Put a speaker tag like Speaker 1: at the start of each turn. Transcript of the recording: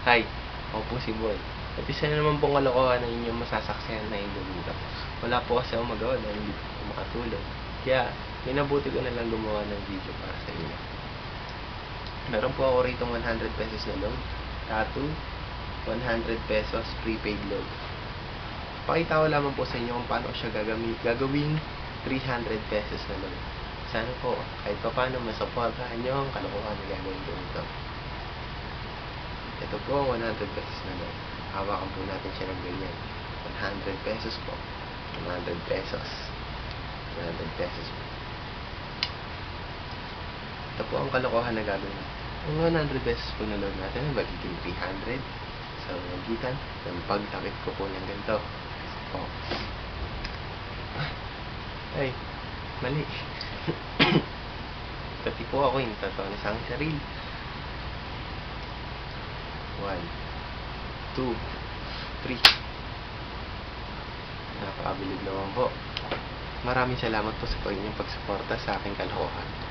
Speaker 1: Hi, ako po si Boy. At isa na naman pong kalokohan na inyong masasaksihan na ilo dito. Wala po kasi akong magawa dahil hindi po makatulog. Kaya, minabuti ko na lang gumawa ng video para sa inyo. Meron po ako rito 100 pesos na loan, tattoo, 100 pesos prepaid loan. Pakita ko lamang po sa inyo kung paano ko siya gagawing 300 pesos na loan. Sana po, kahit pa paano masuportahan nyo ang kalokohan na gagawin ko nito. Ito po ang 100 pesos na loan. Hawakan po natin siya ng ganyan. 100 pesos po. 100 pesos. 100 pesos po. Ito po ang kalokohan na gagawin. Ang 100 pesos po na loan natin ay magiging 300 sa magitan ng pagtakip ko po ng ganito. Po. Ay, mali. Pati po ako yung tatawa na sa aking sarili. 1, 2, 3. Napakabilib naman po. Maraming salamat po sa inyong pagsuporta sa aking kalokohan.